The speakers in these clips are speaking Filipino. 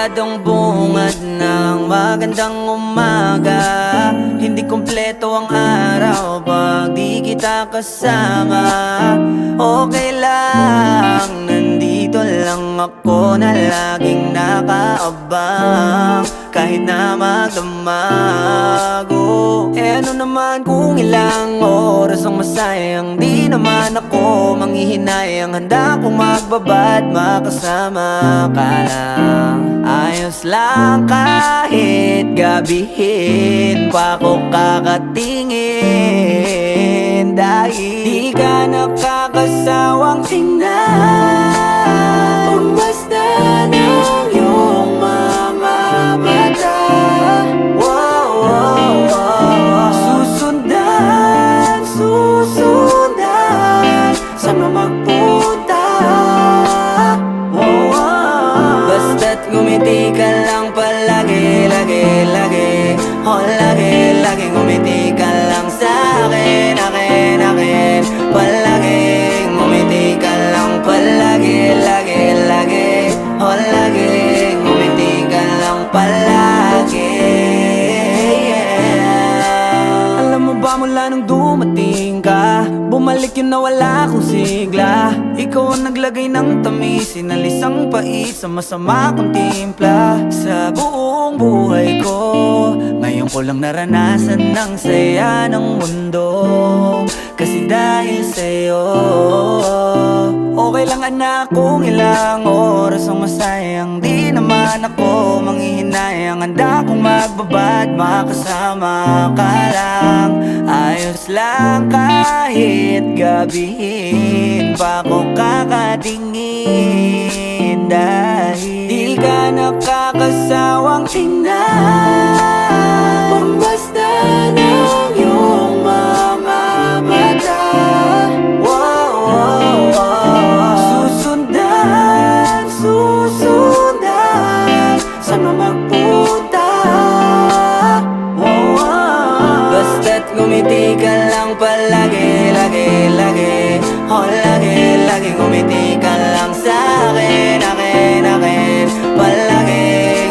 siguradong bungad ng magandang umaga. Hindi kumpleto ang araw pag di kita kasama. Okay lang, nandito lang ako na laging nakaabang kahit na magdamago. Eh ano naman kung ilang oras ang masayang, di naman ako manghihinayang. Handa kong magbabad, makasama ka lang. Ayos lang kahit gabihin pa ko kakatingin, dahil di ka nakakasawang tingnan. Basta ng iyong mga mata, wow, wow, wow. Susundan, susundan, saan mo magpunta, wow, wow. Basta't ngumiti ka lang palagi, lagi, lagi. Oh, lagi, lagi ngumiti ka lang sa'kin, akin, akin. Palagi, ngumiti ka lang palagi, lagi, lagi. Oh, lagi, ngumiti ka lang palagi, yeah. Alam mo ba mula nung dumating ka, bumalik yun na wala akong sigla. Ikaw ang naglagay ng tamis, sinalis ang pait sa masama kong timpla. Sa buong buhay ko, ngayon ko lang naranasan ng saya ng mundo, kasi dahil sa'yo. Okay lang anak kung ilang oras ang masayang, di naman ako manghihinayang. Handa kong magbabad, makasama ka lang. Ayos lang kahit gabihin pa ko kakatingin, dahil di ka nakakasawang tingnan. Basta ng iyong mga mata, wow, wow, wow. Susundan, susundan, saan mo magpunta, wow, wow. Basta't ngumiti ka lang palagi, lagi, lagi. Oh, lagi, lagi ngumiti ka lang sa'kin, akin, akin. Palagi,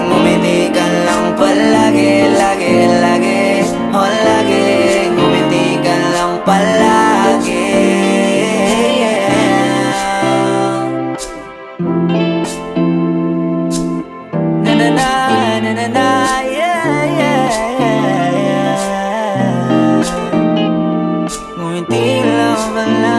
ngumiti ka lang palagi, lagi, lagi. Oh, lagi, ngumiti ka lang palagi, yeah. Na na na, na na na, yeah, yeah, yeah, yeah. Ngumiti lang palagi.